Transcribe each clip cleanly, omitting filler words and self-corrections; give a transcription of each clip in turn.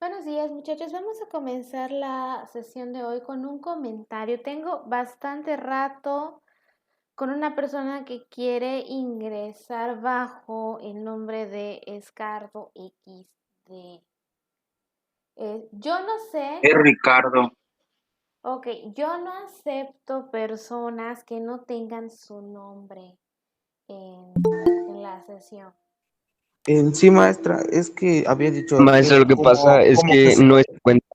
Buenos días, muchachos. Vamos a comenzar la sesión de hoy con un comentario. Tengo bastante rato con una persona que quiere ingresar bajo el nombre de Escardo XD. Yo no sé, Ricardo. ok, yo no acepto personas que no tengan su nombre en la sesión. En sí, maestra, es que había dicho él Maestro, que lo que pasa es que no es cuenta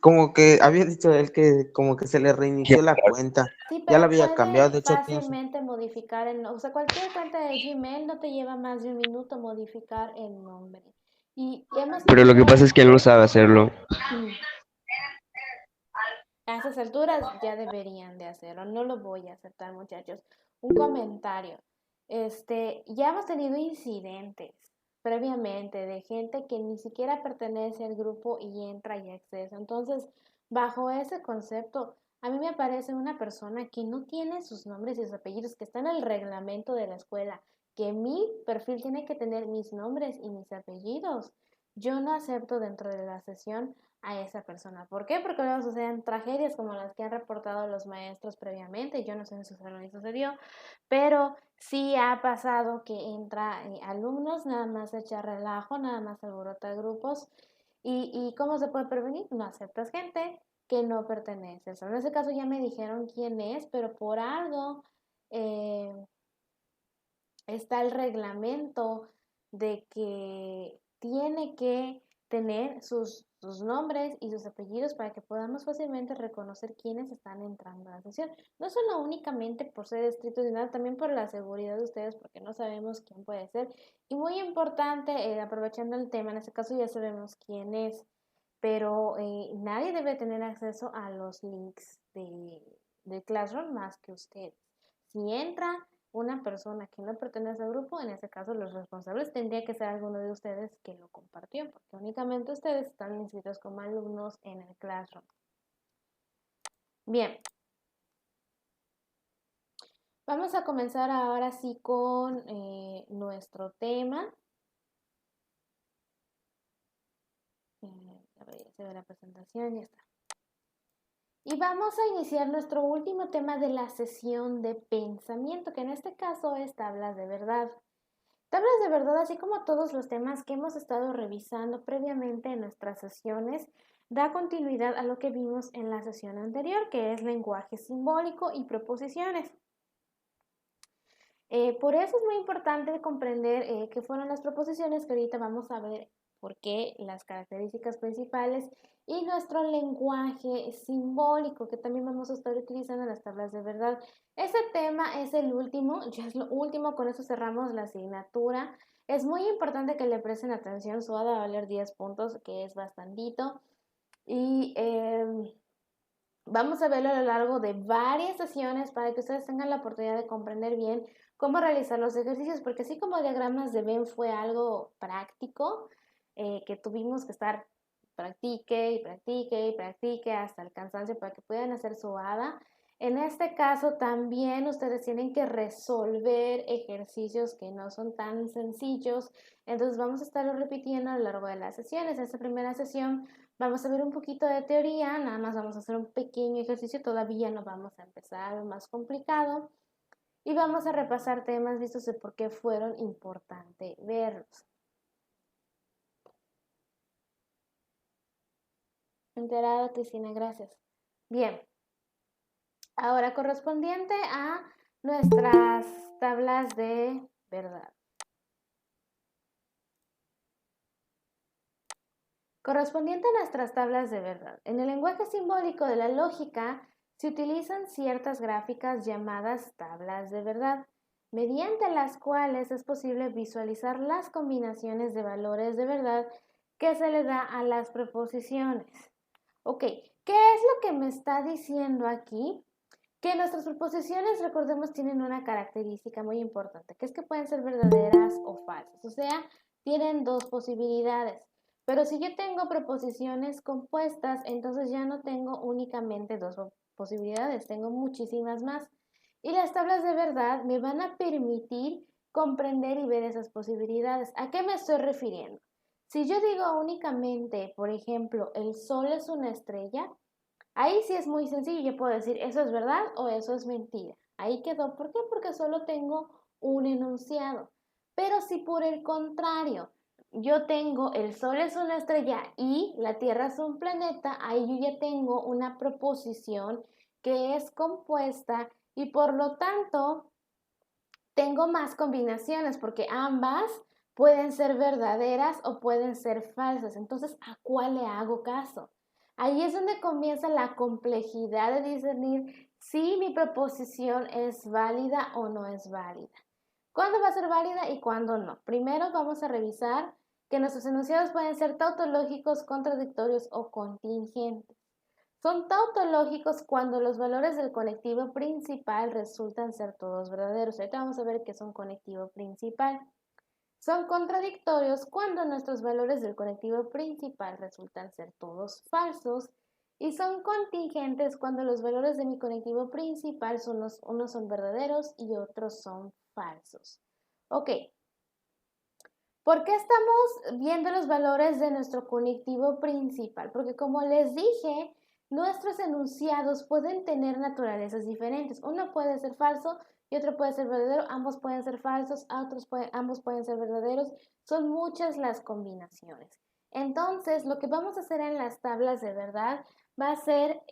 como que había dicho él que como que se le reinició la cuenta. Sí, Ya la pero había cambiado, puede de hecho tiene fácilmente modificar o sea, cualquier cuenta de Gmail no te lleva más de un minuto modificar el nombre. Y hemos pero lo que tenido, pasa es que él no sabe hacerlo. a esas alturas ya deberían de hacerlo. No lo voy a aceptar, muchachos. Un comentario. Ya hemos tenido incidentes previamente de gente que ni siquiera pertenece al grupo y entra y accesa. Entonces, bajo ese concepto, a mí me aparece una persona que no tiene sus nombres y sus apellidos, que está en el reglamento de la escuela, que mi perfil tiene que tener mis nombres y mis apellidos. Yo no acepto dentro de la sesión a esa persona. ¿Por qué? Porque luego suceden tragedias como las que han reportado los maestros previamente. Yo no sé si sucedió, pero sí ha pasado que entra alumnos, nada más echa relajo, nada más alborota grupos. ¿Y cómo se puede prevenir? No aceptas gente que no pertenece. En ese caso ya me dijeron quién es, pero por algo eh, está el reglamento de que tiene que tener sus nombres y sus apellidos para que podamos fácilmente reconocer quiénes están entrando a la sesión. No solo únicamente por ser estrictos, sino también por la seguridad de ustedes, porque no sabemos quién puede ser. Y muy importante, aprovechando el tema, en este caso ya sabemos quién es, pero nadie debe tener acceso a los links de Classroom más que ustedes. Si entra una persona que no pertenece al grupo, en ese caso los responsables tendría que ser alguno de ustedes que lo compartió, porque únicamente ustedes están inscritos como alumnos en el Classroom. Bien, vamos a comenzar ahora sí con nuestro tema. A ver, ya se ve la presentación, ya está. Y vamos a iniciar nuestro último tema de la sesión de pensamiento, que en este caso es tablas de verdad. Tablas de verdad, así como todos los temas que hemos estado revisando previamente en nuestras sesiones, da continuidad a lo que vimos en la sesión anterior, que es lenguaje simbólico y proposiciones. Por eso es muy importante comprender qué fueron las proposiciones, que ahorita vamos a ver por qué, las características principales y nuestro lenguaje simbólico, que también vamos a estar utilizando en las tablas de verdad. Ese tema es el último, ya es lo último, con eso cerramos la asignatura. Es muy importante que le presten atención, su va a valer 10 puntos, que es bastantito. Y vamos a verlo a lo largo de varias sesiones para que ustedes tengan la oportunidad de comprender bien cómo realizar los ejercicios, porque así como diagramas de Venn fue algo práctico, que tuvimos que estar practique y practique y practique hasta el cansancio para que puedan hacer su ADA. En este caso también ustedes tienen que resolver ejercicios que no son tan sencillos, entonces vamos a estarlo repitiendo a lo largo de las sesiones. En esta primera sesión vamos a ver un poquito de teoría, nada más vamos a hacer un pequeño ejercicio, todavía no vamos a empezar algo más complicado y vamos a repasar temas vistos de por qué fueron importantes verlos. Enterado, Cristina, gracias. Bien, ahora correspondiente a nuestras tablas de verdad. Correspondiente a nuestras tablas de verdad. En el lenguaje simbólico de la lógica se utilizan ciertas gráficas llamadas tablas de verdad, mediante las cuales es posible visualizar las combinaciones de valores de verdad que se le da a las proposiciones. Ok, ¿qué es lo que me está diciendo aquí? Que nuestras proposiciones, recordemos, tienen una característica muy importante, que es que pueden ser verdaderas o falsas, o sea, tienen dos posibilidades. Pero si yo tengo proposiciones compuestas, entonces ya no tengo únicamente dos posibilidades, tengo muchísimas más. Y las tablas de verdad me van a permitir comprender y ver esas posibilidades. ¿A qué me estoy refiriendo? Si yo digo únicamente, por ejemplo, el sol es una estrella, ahí sí es muy sencillo, yo puedo decir eso es verdad o eso es mentira. Ahí quedó. ¿Por qué? Porque solo tengo un enunciado. Pero si por el contrario yo tengo el sol es una estrella y la Tierra es un planeta, ahí yo ya tengo una proposición que es compuesta y por lo tanto tengo más combinaciones porque ambas pueden ser verdaderas o pueden ser falsas. Entonces, ¿a cuál le hago caso? Ahí es donde comienza la complejidad de discernir si mi proposición es válida o no es válida. ¿Cuándo va a ser válida y cuándo no? Primero vamos a revisar que nuestros enunciados pueden ser tautológicos, contradictorios o contingentes. Son tautológicos cuando los valores del conectivo principal resultan ser todos verdaderos. Ahorita vamos a ver qué es un conectivo principal. Son contradictorios cuando nuestros valores del conectivo principal resultan ser todos falsos. Y son contingentes cuando los valores de mi conectivo principal unos son verdaderos y otros son falsos. Ok, ¿por qué estamos viendo los valores de nuestro conectivo principal? Porque como les dije, nuestros enunciados pueden tener naturalezas diferentes. Uno puede ser falso y otro puede ser verdadero. Ambos pueden ser falsos, ambos pueden ser verdaderos. Son muchas las combinaciones. Entonces, lo que vamos a hacer en las tablas de verdad va a ser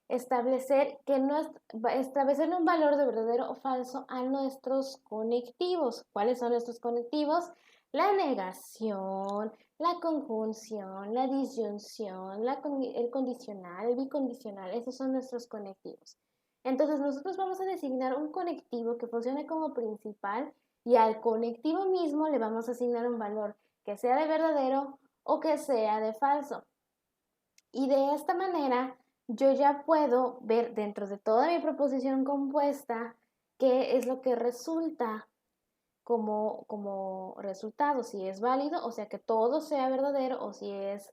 establecer un valor de verdadero o falso a nuestros conectivos. ¿Cuáles son estos conectivos? La negación, la conjunción, la disyunción, el condicional, el bicondicional. Esos son nuestros conectivos. Entonces nosotros vamos a designar un conectivo que funcione como principal y al conectivo mismo le vamos a asignar un valor que sea de verdadero o que sea de falso. Y de esta manera yo ya puedo ver dentro de toda mi proposición compuesta qué es lo que resulta como resultado, si es válido, o sea que todo sea verdadero, o si es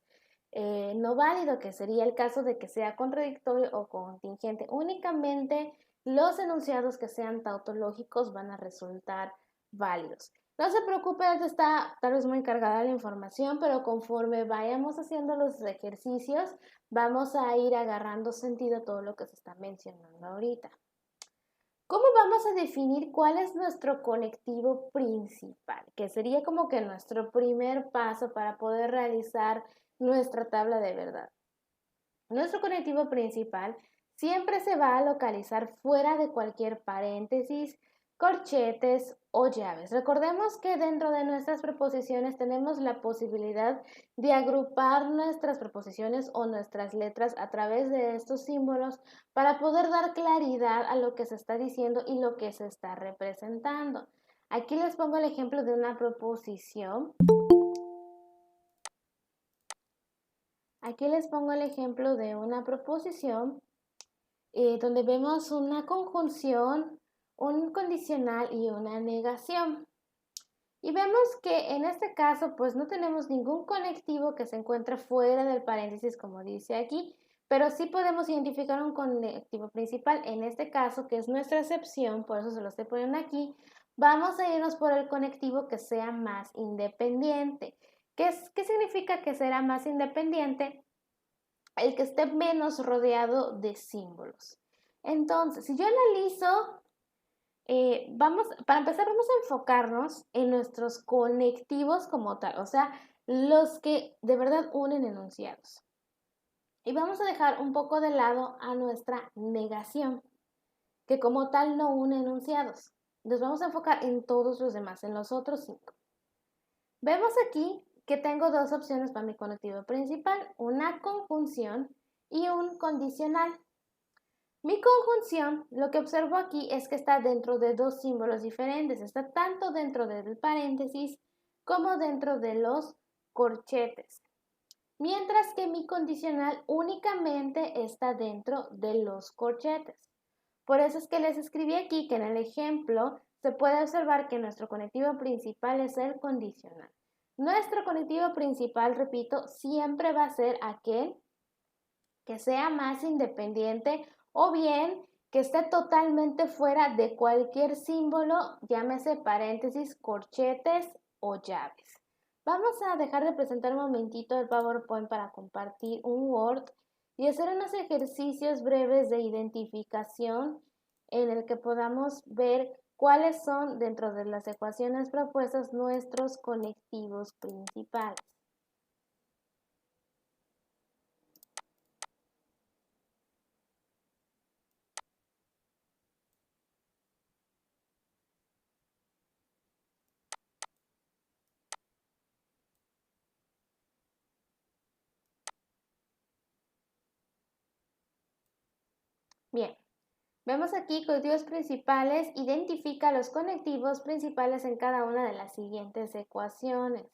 no válido, que sería el caso de que sea contradictorio o contingente. Únicamente los enunciados que sean tautológicos van a resultar válidos. No se preocupe, está tal vez muy cargada la información, pero conforme vayamos haciendo los ejercicios, vamos a ir agarrando sentido a todo lo que se está mencionando ahorita. ¿Cómo vamos a definir cuál es nuestro conectivo principal? Que sería como que nuestro primer paso para poder realizar nuestra tabla de verdad. Nuestro conectivo principal siempre se va a localizar fuera de cualquier paréntesis, corchetes o llaves. Recordemos que dentro de nuestras preposiciones tenemos la posibilidad de agrupar nuestras preposiciones o nuestras letras a través de estos símbolos para poder dar claridad a lo que se está diciendo y lo que se está representando. Aquí les pongo el ejemplo de una proposición. Aquí les pongo el ejemplo de una proposición donde vemos una conjunción, un condicional y una negación. Y vemos que en este caso pues no tenemos ningún conectivo que se encuentre fuera del paréntesis como dice aquí, pero sí podemos identificar un conectivo principal. En este caso, que es nuestra excepción, por eso se lo estoy poniendo aquí, vamos a irnos por el conectivo que sea más independiente. ¿Qué significa que será más independiente? El que esté menos rodeado de símbolos. Entonces, si yo analizo, para empezar vamos a enfocarnos en nuestros conectivos como tal, o sea, los que de verdad unen enunciados. Y vamos a dejar un poco de lado a nuestra negación, que como tal no une enunciados. Nos vamos a enfocar en todos los demás, en los otros 5. Vemos aquí que tengo dos opciones para mi conectivo principal, una conjunción y un condicional. Mi conjunción, lo que observo aquí es que está dentro de dos símbolos diferentes, está tanto dentro del paréntesis como dentro de los corchetes, mientras que mi condicional únicamente está dentro de los corchetes. Por eso es que les escribí aquí que en el ejemplo se puede observar que nuestro conectivo principal es el condicional. Nuestro conectivo principal, repito, siempre va a ser aquel que sea más independiente o bien que esté totalmente fuera de cualquier símbolo, llámese paréntesis, corchetes o llaves. Vamos a dejar de presentar un momentito el PowerPoint para compartir un Word y hacer unos ejercicios breves de identificación en el que podamos ver cuáles son, dentro de las ecuaciones propuestas, nuestros conectivos principales. Bien, vemos aquí conectivos principales, identifica los conectivos principales en cada una de las siguientes ecuaciones.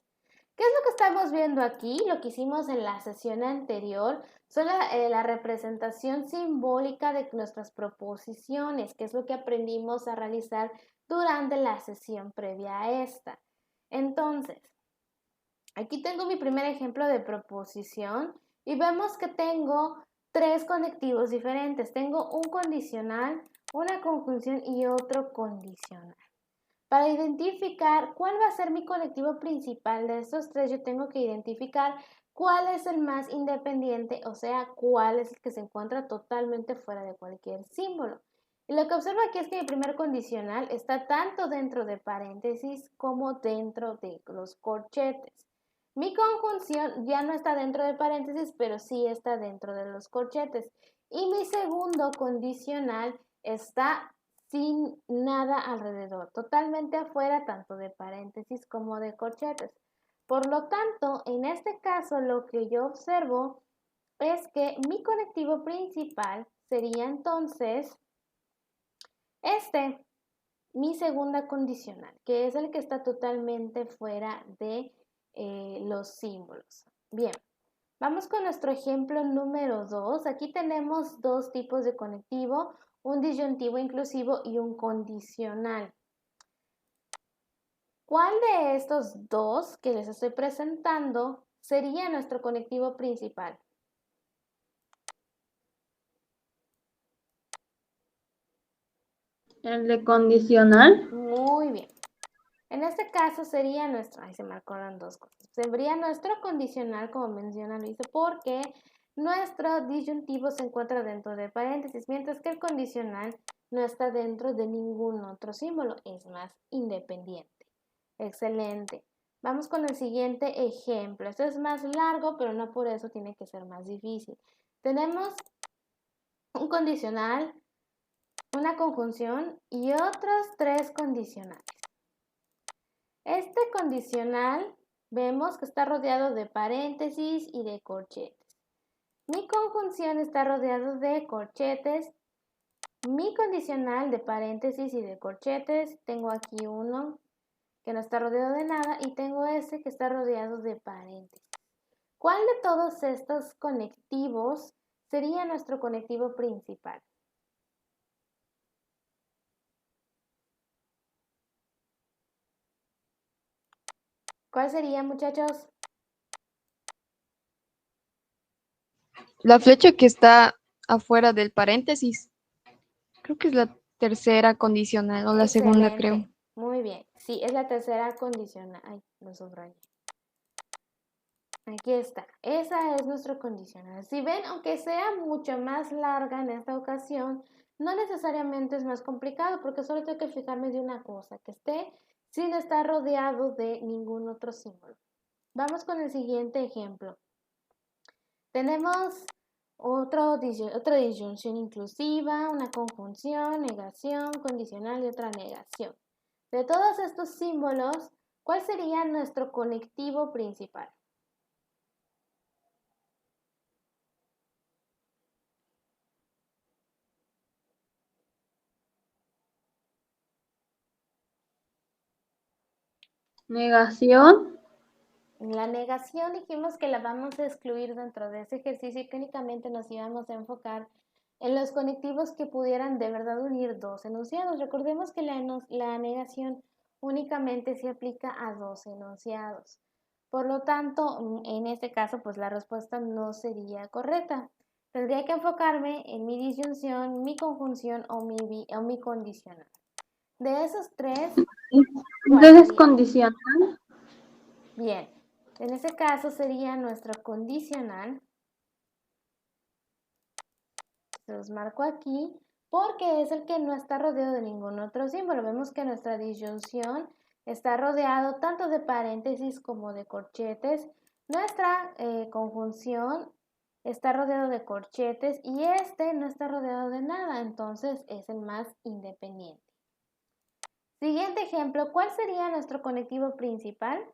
¿Qué es lo que estamos viendo aquí? Lo que hicimos en la sesión anterior son la representación simbólica de nuestras proposiciones, que es lo que aprendimos a realizar durante la sesión previa a esta. Entonces, aquí tengo mi primer ejemplo de proposición y vemos que tengo tres conectivos diferentes. Tengo un condicional, una conjunción y otro condicional. Para identificar cuál va a ser mi conectivo principal de estos tres, yo tengo que identificar cuál es el más independiente, o sea, cuál es el que se encuentra totalmente fuera de cualquier símbolo. Y lo que observo aquí es que mi primer condicional está tanto dentro de paréntesis como dentro de los corchetes. Mi conjunción ya no está dentro de paréntesis, pero sí está dentro de los corchetes. Y mi segundo condicional está sin nada alrededor, totalmente afuera tanto de paréntesis como de corchetes. Por lo tanto, en este caso lo que yo observo es que mi conectivo principal sería entonces mi segunda condicional, que es el que está totalmente fuera de los símbolos. Bien, vamos con nuestro ejemplo número 2. Aquí tenemos dos tipos de conectivo, un disyuntivo inclusivo y un condicional. ¿Cuál de estos dos que les estoy presentando sería nuestro conectivo principal? El de condicional. Muy bien. En este caso sería nuestro, se me acuerdan dos cosas. Sería nuestro condicional, como menciona Luis, porque nuestro disyuntivo se encuentra dentro de paréntesis, mientras que el condicional no está dentro de ningún otro símbolo, es más independiente. Excelente. Vamos con el siguiente ejemplo. Este es más largo, pero no por eso tiene que ser más difícil. Tenemos un condicional, una conjunción y otros tres condicionales. Este condicional vemos que está rodeado de paréntesis y de corchetes. Mi conjunción está rodeado de corchetes. Mi condicional de paréntesis y de corchetes, tengo aquí uno que no está rodeado de nada y tengo ese que está rodeado de paréntesis. ¿Cuál de todos estos conectivos sería nuestro conectivo principal? ¿Cuál sería, muchachos? La flecha que está afuera del paréntesis, creo que es la tercera condicional o la segunda, Excelente. creo. Muy bien. Sí, es la tercera condicional. Ay, lo subrayé. Aquí está. Esa es nuestro condicional. Si ven, aunque sea mucho más larga en esta ocasión, no necesariamente es más complicado porque solo tengo que fijarme de una cosa, que esté sin estar rodeado de ningún otro símbolo. Vamos con el siguiente ejemplo. Tenemos otra disyunción inclusiva, una conjunción, negación, condicional y otra negación. De todos estos símbolos, ¿cuál sería nuestro conectivo principal? Negación. La negación dijimos que la vamos a excluir dentro de ese ejercicio y que únicamente nos íbamos a enfocar en los conectivos que pudieran de verdad unir dos enunciados. Recordemos que la negación únicamente se aplica a dos enunciados. Por lo tanto, en este caso, pues la respuesta no sería correcta. Tendría que enfocarme en mi disyunción, mi conjunción o mi condicional. De esos tres, ¿cuál Entonces sería? condicional. Bien, En ese caso sería nuestro condicional. Se los marco aquí porque es el que no está rodeado de ningún otro símbolo. Vemos que nuestra disyunción está rodeado tanto de paréntesis como de corchetes. Nuestra conjunción está rodeado de corchetes y este no está rodeado de nada, entonces es el más independiente. Siguiente ejemplo, ¿cuál sería nuestro conectivo principal?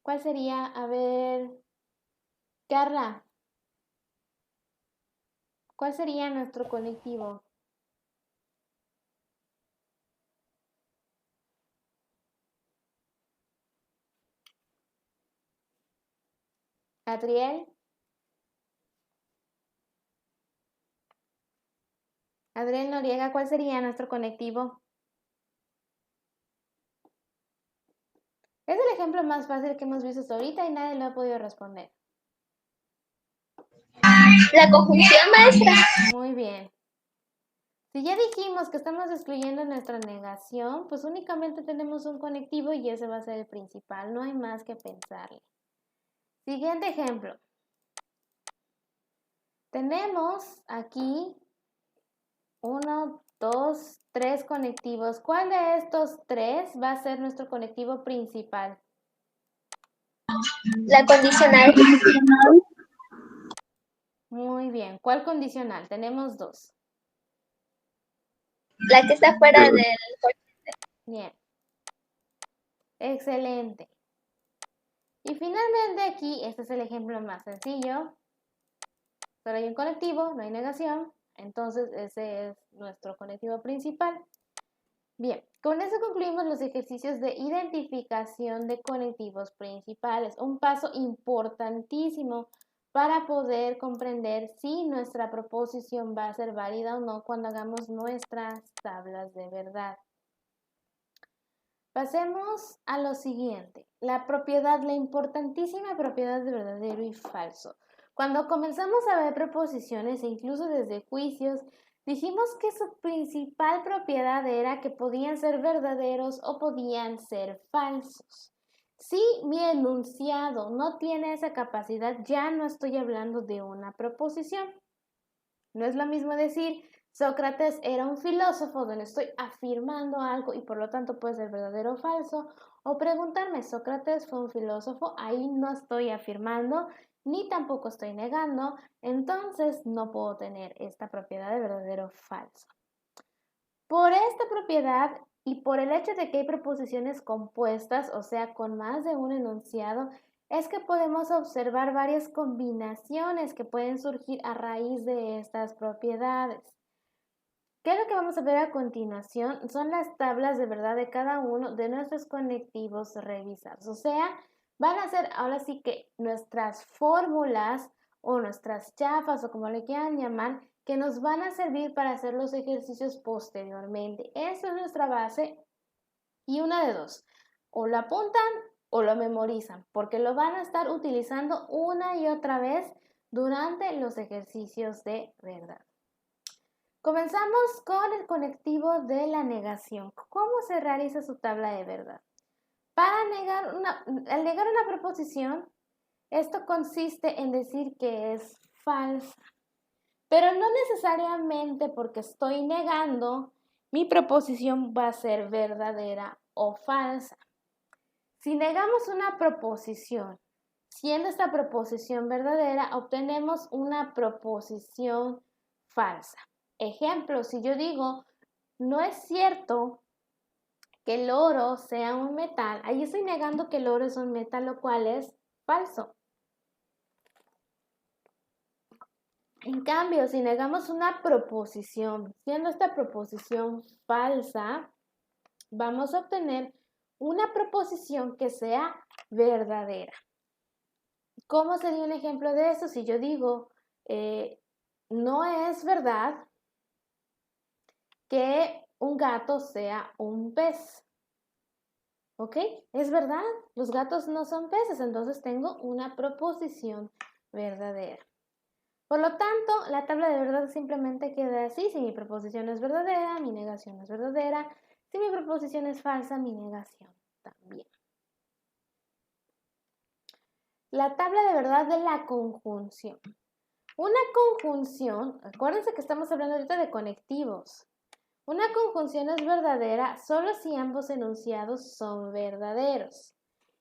¿Cuál sería? A ver, Carla, ¿cuál sería nuestro conectivo? Adriel. Adriel Noriega, ¿cuál sería nuestro conectivo? Es el ejemplo más fácil que hemos visto hasta ahorita y nadie lo ha podido responder. La conjunción, maestra. Muy bien. Si ya dijimos que estamos excluyendo nuestra negación, pues únicamente tenemos un conectivo y ese va a ser el principal. No hay más que pensarle. Siguiente ejemplo. Tenemos aquí 1, 2, 3 conectivos. ¿Cuál de estos 3 va a ser nuestro conectivo principal? La condicional. Muy bien. ¿Cuál condicional? Tenemos 2. La que está fuera del... Bien. Excelente. Y finalmente aquí, este es el ejemplo más sencillo. Solo hay un conectivo, no hay negación. Entonces ese es nuestro conectivo principal. Bien, con eso concluimos los ejercicios de identificación de conectivos principales. Un paso importantísimo para poder comprender si nuestra proposición va a ser válida o no cuando hagamos nuestras tablas de verdad. Pasemos a lo siguiente, la importantísima propiedad de verdadero y falso. Cuando comenzamos a ver proposiciones e incluso desde juicios, dijimos que su principal propiedad era que podían ser verdaderos o podían ser falsos. Si mi enunciado no tiene esa capacidad, ya no estoy hablando de una proposición. No es lo mismo decir Sócrates era un filósofo donde estoy afirmando algo y por lo tanto puede ser verdadero o falso, o preguntarme Sócrates fue un filósofo, ahí no estoy afirmando ni tampoco estoy negando, entonces no puedo tener esta propiedad de verdadero o falso. Por esta propiedad y por el hecho de que hay proposiciones compuestas, o sea, con más de un enunciado, es que podemos observar varias combinaciones que pueden surgir a raíz de estas propiedades. ¿Qué es lo que vamos a ver a continuación? Son las tablas de verdad de cada uno de nuestros conectivos revisados. O sea, van a ser ahora sí que nuestras fórmulas o nuestras chafas o como le quieran llamar, que nos van a servir para hacer los ejercicios posteriormente. Esta es nuestra base y una de dos, o lo apuntan o lo memorizan, porque lo van a estar utilizando una y otra vez durante los ejercicios de verdad. Comenzamos con el conectivo de la negación. ¿Cómo se realiza su tabla de verdad? Al negar una proposición, esto consiste en decir que es falsa. Pero no necesariamente porque estoy negando, mi proposición va a ser verdadera o falsa. Si negamos una proposición, siendo esta proposición verdadera, obtenemos una proposición falsa. Ejemplo, si yo digo, no es cierto que el oro sea un metal, ahí estoy negando que el oro es un metal, lo cual es falso. En cambio, si negamos una proposición, siendo esta proposición falsa, vamos a obtener una proposición que sea verdadera. ¿Cómo sería un ejemplo de eso? Si yo digo, no es verdad que un gato sea un pez. ¿Ok? Es verdad, los gatos no son peces, entonces tengo una proposición verdadera. Por lo tanto, la tabla de verdad simplemente queda así. Si mi proposición es verdadera, mi negación es verdadera. Si mi proposición es falsa, mi negación también. La tabla de verdad de la conjunción. Una conjunción, acuérdense que estamos hablando ahorita de conectivos. Una conjunción es verdadera solo si ambos enunciados son verdaderos.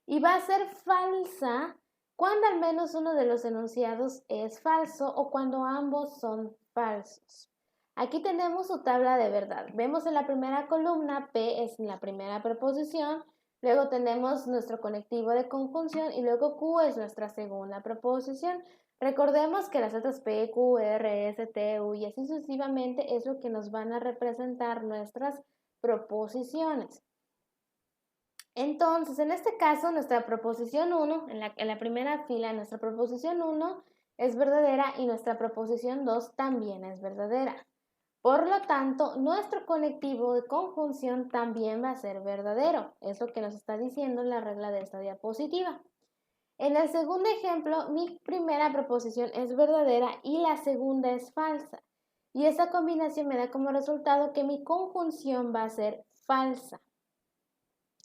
Y va a ser falsa cuando al menos uno de los enunciados es falso o cuando ambos son falsos. Aquí tenemos su tabla de verdad. Vemos en la primera columna, P es la primera preposición, luego tenemos nuestro conectivo de conjunción y luego Q es nuestra segunda preposición. Recordemos que las letras P, Q, R, S, T, U y así sucesivamente es lo que nos van a representar nuestras proposiciones. Entonces, en este caso, nuestra proposición 1, en la primera fila, nuestra proposición 1 es verdadera y nuestra proposición 2 también es verdadera. Por lo tanto, nuestro conectivo de conjunción también va a ser verdadero. Es lo que nos está diciendo la regla de esta diapositiva. En el segundo ejemplo, mi primera proposición es verdadera y la segunda es falsa. Y esa combinación me da como resultado que mi conjunción va a ser falsa.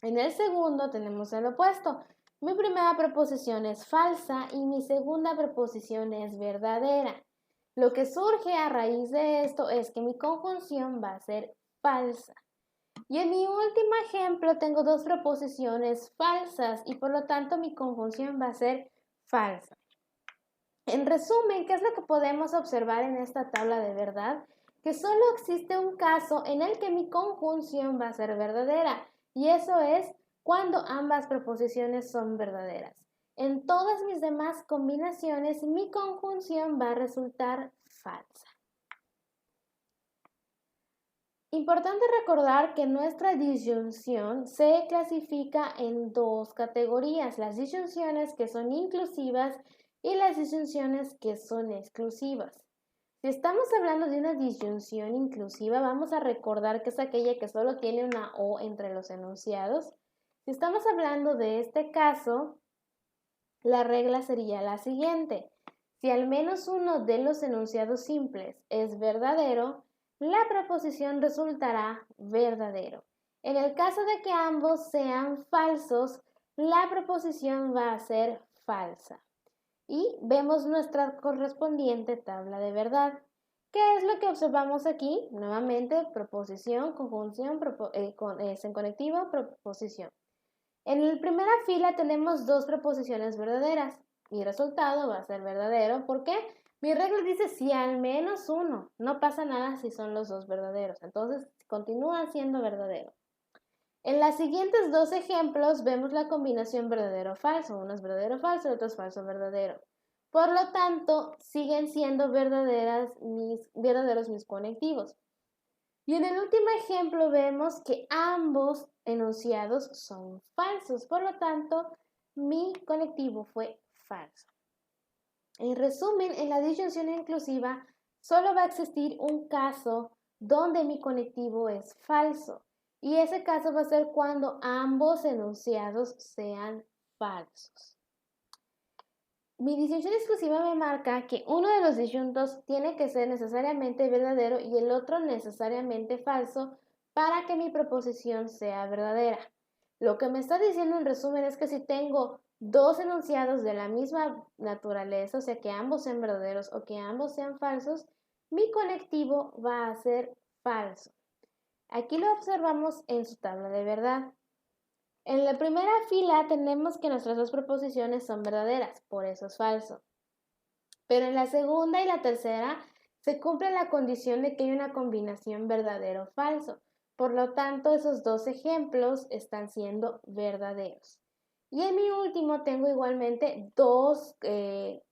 En el segundo tenemos el opuesto. Mi primera proposición es falsa y mi segunda proposición es verdadera. Lo que surge a raíz de esto es que mi conjunción va a ser falsa. Y en mi último ejemplo tengo dos proposiciones falsas y por lo tanto mi conjunción va a ser falsa. En resumen, ¿qué es lo que podemos observar en esta tabla de verdad? Que solo existe un caso en el que mi conjunción va a ser verdadera y eso es cuando ambas proposiciones son verdaderas. En todas mis demás combinaciones mi conjunción va a resultar falsa. Importante recordar que nuestra disyunción se clasifica en dos categorías, las disyunciones que son inclusivas y las disyunciones que son exclusivas. Si estamos hablando de una disyunción inclusiva, vamos a recordar que es aquella que solo tiene una O entre los enunciados. Si estamos hablando de este caso, la regla sería la siguiente. Si al menos uno de los enunciados simples es verdadero, la proposición resultará verdadero. En el caso de que ambos sean falsos, la proposición va a ser falsa. Y vemos nuestra correspondiente tabla de verdad. ¿Qué es lo que observamos aquí? Nuevamente, proposición, conjunción, en conectivo, proposición. En la primera fila tenemos dos proposiciones verdaderas. Mi resultado va a ser verdadero. ¿Por qué? Mi regla dice si al menos uno. No pasa nada si son los dos verdaderos. Entonces, continúa siendo verdadero. En los siguientes dos ejemplos vemos la combinación verdadero-falso. Uno es verdadero-falso y otro es falso-verdadero. Por lo tanto, siguen siendo verdaderos mis conectivos. Y en el último ejemplo vemos que ambos enunciados son falsos. Por lo tanto, mi conectivo fue falso. En resumen, en la disyunción inclusiva solo va a existir un caso donde mi conectivo es falso. Y ese caso va a ser cuando ambos enunciados sean falsos. Mi disyunción exclusiva me marca que uno de los disyuntos tiene que ser necesariamente verdadero y el otro necesariamente falso para que mi proposición sea verdadera. Lo que me está diciendo en resumen es que si tengo dos enunciados de la misma naturaleza, o sea que ambos sean verdaderos o que ambos sean falsos, mi conectivo va a ser falso. Aquí lo observamos en su tabla de verdad. En la primera fila tenemos que nuestras dos proposiciones son verdaderas, por eso es falso. Pero en la segunda y la tercera se cumple la condición de que hay una combinación verdadero-falso. Por lo tanto, esos dos ejemplos están siendo verdaderos. Y en mi último tengo igualmente dos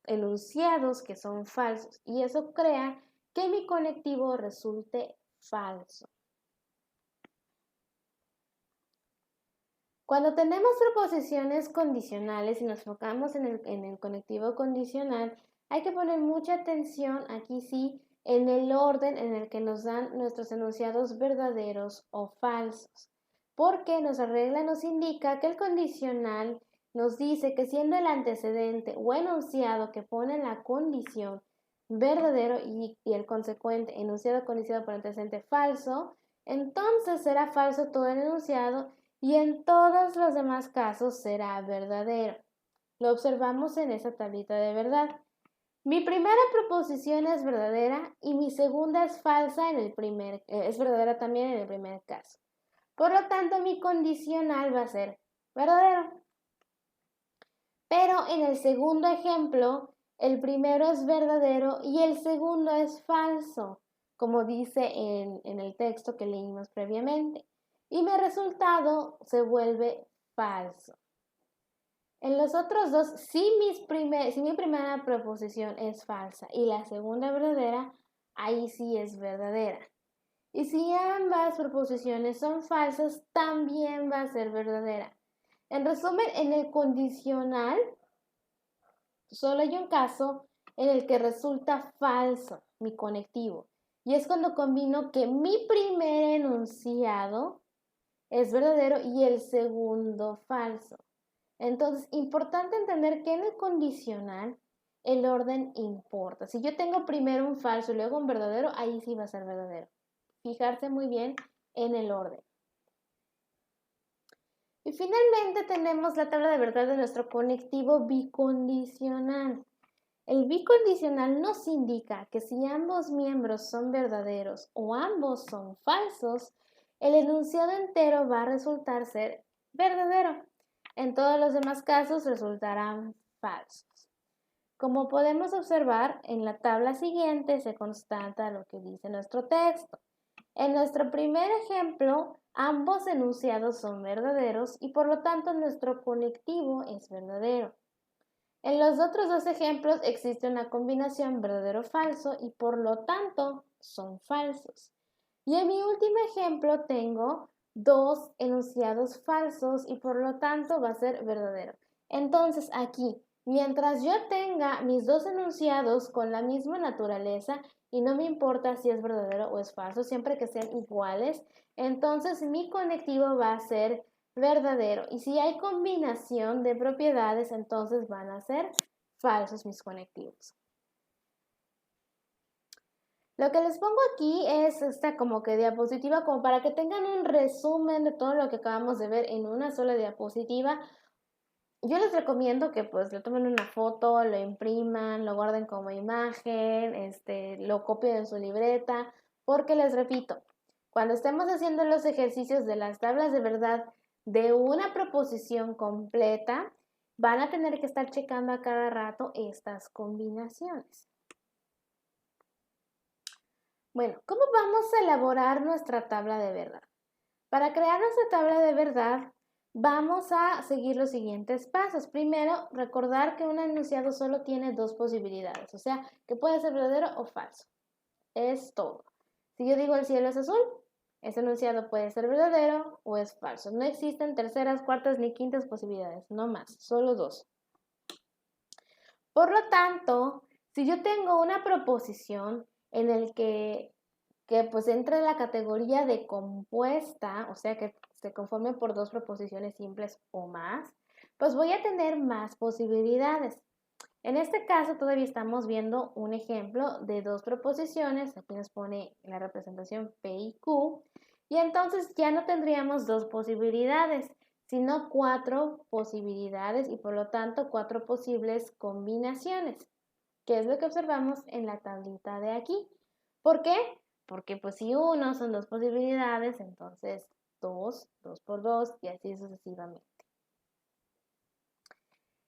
enunciados que son falsos. Y eso crea que mi conectivo resulte falso. Cuando tenemos proposiciones condicionales y nos enfocamos en el conectivo condicional, hay que poner mucha atención, aquí sí, en el orden en el que nos dan nuestros enunciados verdaderos o falsos. Porque nuestra regla nos indica que el condicional nos dice que siendo el antecedente o enunciado que pone la condición verdadero y el consecuente enunciado condicionado por antecedente falso, entonces será falso todo el enunciado y en todos los demás casos será verdadero. Lo observamos en esta tablita de verdad. Mi primera proposición es verdadera y mi segunda es falsa es verdadera también en el primer caso. Por lo tanto, mi condicional va a ser verdadero. Pero en el segundo ejemplo, el primero es verdadero y el segundo es falso, como dice en el texto que leímos previamente. Y mi resultado se vuelve falso. En los otros dos, si mi primera proposición es falsa y la segunda verdadera, ahí sí es verdadera. Y si ambas proposiciones son falsas, también va a ser verdadera. En resumen, en el condicional, solo hay un caso en el que resulta falso mi conectivo. Y es cuando combino que mi primer enunciado es verdadero y el segundo falso. Entonces, importante entender que en el condicional el orden importa. Si yo tengo primero un falso y luego un verdadero, ahí sí va a ser verdadero. Fijarse muy bien en el orden. Y finalmente tenemos la tabla de verdad de nuestro conectivo bicondicional. El bicondicional nos indica que si ambos miembros son verdaderos o ambos son falsos, el enunciado entero va a resultar ser verdadero. En todos los demás casos resultarán falsos. Como podemos observar, en la tabla siguiente se constata lo que dice nuestro texto. En nuestro primer ejemplo, ambos enunciados son verdaderos y por lo tanto nuestro conectivo es verdadero. En los otros dos ejemplos existe una combinación verdadero-falso y por lo tanto son falsos. Y en mi último ejemplo tengo dos enunciados falsos y por lo tanto va a ser verdadero. Entonces aquí, mientras yo tenga mis dos enunciados con la misma naturaleza y no me importa si es verdadero o es falso, siempre que sean iguales, entonces mi conectivo va a ser verdadero. Y si hay combinación de propiedades, entonces van a ser falsos mis conectivos. Lo que les pongo aquí es esta como que diapositiva, como para que tengan un resumen de todo lo que acabamos de ver en una sola diapositiva. Yo les recomiendo que pues le tomen una foto, lo impriman, lo guarden como imagen, lo copien en su libreta, porque les repito, cuando estemos haciendo los ejercicios de las tablas de verdad de una proposición completa, van a tener que estar checando a cada rato estas combinaciones. Bueno, ¿cómo vamos a elaborar nuestra tabla de verdad? Para crear nuestra tabla de verdad, vamos a seguir los siguientes pasos. Primero, recordar que un enunciado solo tiene dos posibilidades, o sea, que puede ser verdadero o falso. Es todo. Si yo digo el cielo es azul, ese enunciado puede ser verdadero o es falso. No existen terceras, cuartas ni quintas posibilidades, no más, solo dos. Por lo tanto, si yo tengo una proposición en el que pues entre en la categoría de compuesta, o sea que se conforme por dos proposiciones simples o más, pues voy a tener más posibilidades. En este caso todavía estamos viendo un ejemplo de dos proposiciones, aquí nos pone la representación P y Q, y entonces ya no tendríamos dos posibilidades, sino cuatro posibilidades y por lo tanto cuatro posibles combinaciones, que es lo que observamos en la tablita de aquí. ¿Por qué? Porque pues si uno son dos posibilidades, entonces 2 por 2 y así sucesivamente.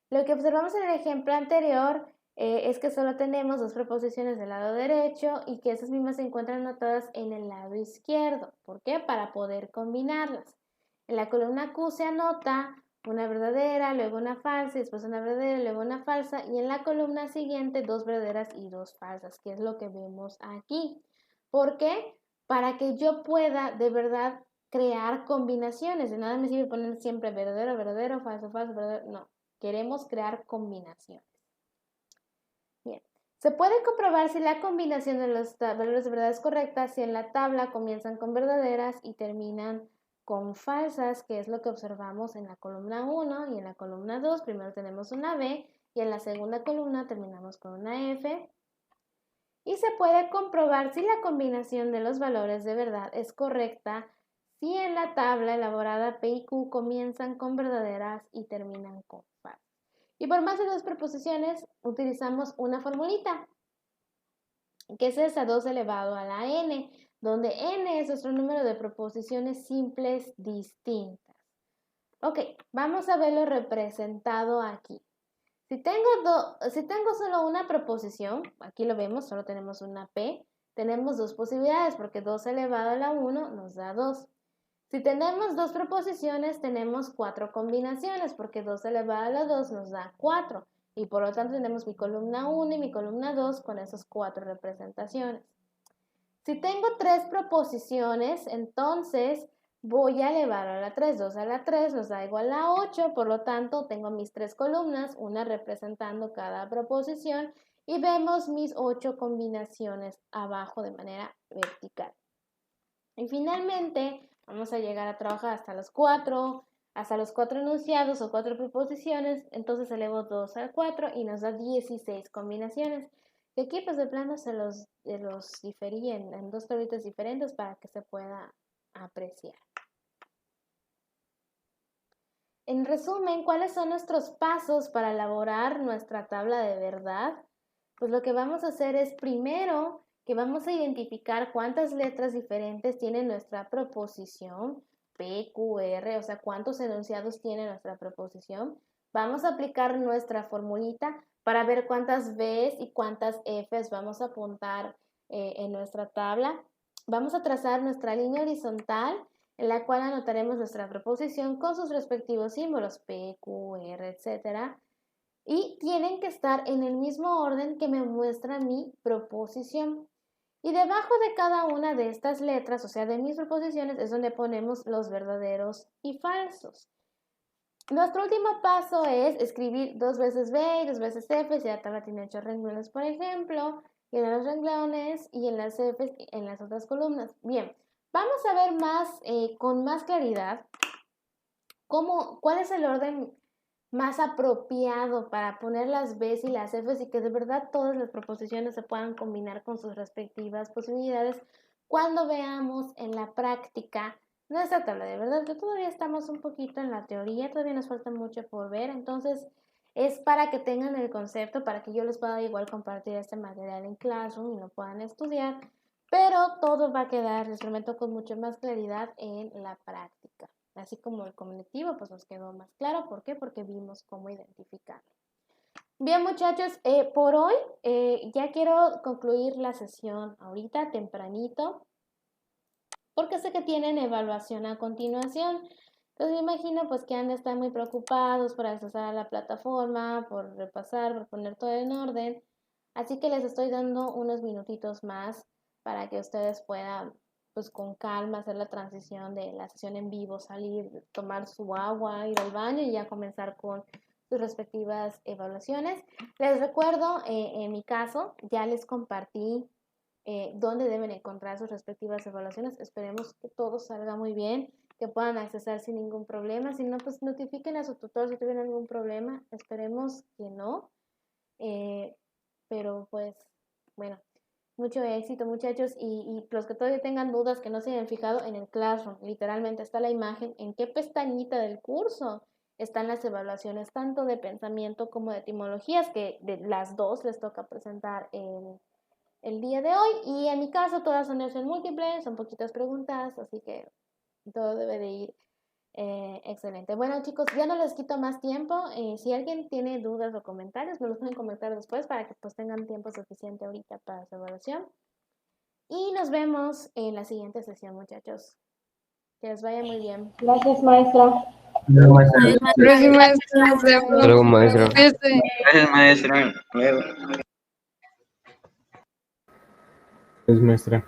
Lo que observamos en el ejemplo anterior es que solo tenemos dos preposiciones del lado derecho y que esas mismas se encuentran anotadas en el lado izquierdo. ¿Por qué? Para poder combinarlas. En la columna Q se anota una verdadera, luego una falsa, y después una verdadera, luego una falsa, y en la columna siguiente dos verdaderas y dos falsas, que es lo que vemos aquí. ¿Por qué? Para que yo pueda de verdad crear combinaciones. De nada me sirve poner siempre verdadero, verdadero, falso, falso, verdadero. No, queremos crear combinaciones. Bien, se puede comprobar si la combinación de los valores de verdad es correcta si en la tabla comienzan con verdaderas y terminan con falsas, que es lo que observamos en la columna 1 y en la columna 2. Primero tenemos una B y en la segunda columna terminamos con una F. y se puede comprobar si la combinación de los valores de verdad es correcta si en la tabla elaborada P y Q comienzan con verdaderas y terminan con falsas. Y por más de dos proposiciones utilizamos una formulita, que es esa 2 elevado a la n, donde n es nuestro número de proposiciones simples distintas. Ok, vamos a verlo representado aquí. Si tengo solo una proposición, aquí lo vemos, solo tenemos una P, tenemos dos posibilidades porque 2 elevado a la 1 nos da 2. Si tenemos dos proposiciones, tenemos 4 combinaciones porque 2 elevado a la 2 nos da 4. Y por lo tanto tenemos mi columna 1 y mi columna 2 con esas 4 representaciones. Si tengo 3 proposiciones, entonces voy a elevar a la 3. 2 a la 3 nos da igual a 8, por lo tanto tengo mis 3 columnas, una representando cada proposición y vemos mis 8 combinaciones abajo de manera vertical. Y finalmente vamos a llegar a trabajar hasta los 4 enunciados o 4 proposiciones, entonces elevo 2 al 4 y nos da 16 combinaciones. Y aquí pues de plano se los diferí en dos tablitas diferentes para que se pueda apreciar. En resumen, ¿cuáles son nuestros pasos para elaborar nuestra tabla de verdad? Pues lo que vamos a hacer es primero que vamos a identificar cuántas letras diferentes tiene nuestra proposición, P, Q, R, o sea, cuántos enunciados tiene nuestra proposición. Vamos a aplicar nuestra formulita para ver cuántas B's y cuántas F's vamos a apuntar en nuestra tabla. Vamos a trazar nuestra línea horizontal en la cual anotaremos nuestra proposición con sus respectivos símbolos, P, Q, R, etc. Y tienen que estar en el mismo orden que me muestra mi proposición. Y debajo de cada una de estas letras, o sea, de mis proposiciones, es donde ponemos los verdaderos y falsos. Nuestro último paso es escribir 2 veces B y 2 veces F, si la tabla tiene 8 renglones, por ejemplo, y en los renglones y en las F's en las otras columnas. Bien, vamos a ver más, con más claridad, cuál es el orden más apropiado para poner las B's y las F's y que de verdad todas las proposiciones se puedan combinar con sus respectivas posibilidades cuando veamos en la práctica nuestra tabla de verdad, que todavía estamos un poquito en la teoría, todavía nos falta mucho por ver, entonces es para que tengan el concepto, para que yo les pueda igual compartir este material en Classroom y lo puedan estudiar, pero todo va a quedar, les prometo, con mucho más claridad en la práctica. Así como el cognitivo, pues nos quedó más claro. ¿Por qué? Porque vimos cómo identificarlo. Bien, muchachos, por hoy ya quiero concluir la sesión ahorita, tempranito, porque sé que tienen evaluación a continuación. Entonces me imagino pues que han de estar muy preocupados por accesar a la plataforma, por repasar, por poner todo en orden. Así que les estoy dando unos minutitos más para que ustedes puedan pues con calma hacer la transición de la sesión en vivo, salir, tomar su agua, ir al baño y ya comenzar con sus respectivas evaluaciones. Les recuerdo, en mi caso, ya les compartí dónde deben encontrar sus respectivas evaluaciones. Esperemos que todo salga muy bien, que puedan accesar sin ningún problema. Si no, pues notifiquen a su tutor si tienen algún problema. Esperemos que no. Pero pues, bueno. Mucho éxito, muchachos, y los que todavía tengan dudas, que no se hayan fijado en el Classroom, literalmente está la imagen en qué pestañita del curso están las evaluaciones, tanto de pensamiento como de etimologías, que de las dos les toca presentar el día de hoy, y en mi caso todas son versión múltiple, son poquitas preguntas, así que todo debe de ir excelente. Bueno, chicos, ya no les quito más tiempo. Si alguien tiene dudas o comentarios, me los pueden comentar después para que pues tengan tiempo suficiente ahorita para su evaluación. Y nos vemos en la siguiente sesión, muchachos. Que les vaya muy bien. Gracias, maestra. Gracias, maestra. Nos vemos. Hasta luego, maestro. Cuídese. Gracias, maestra. Es maestra.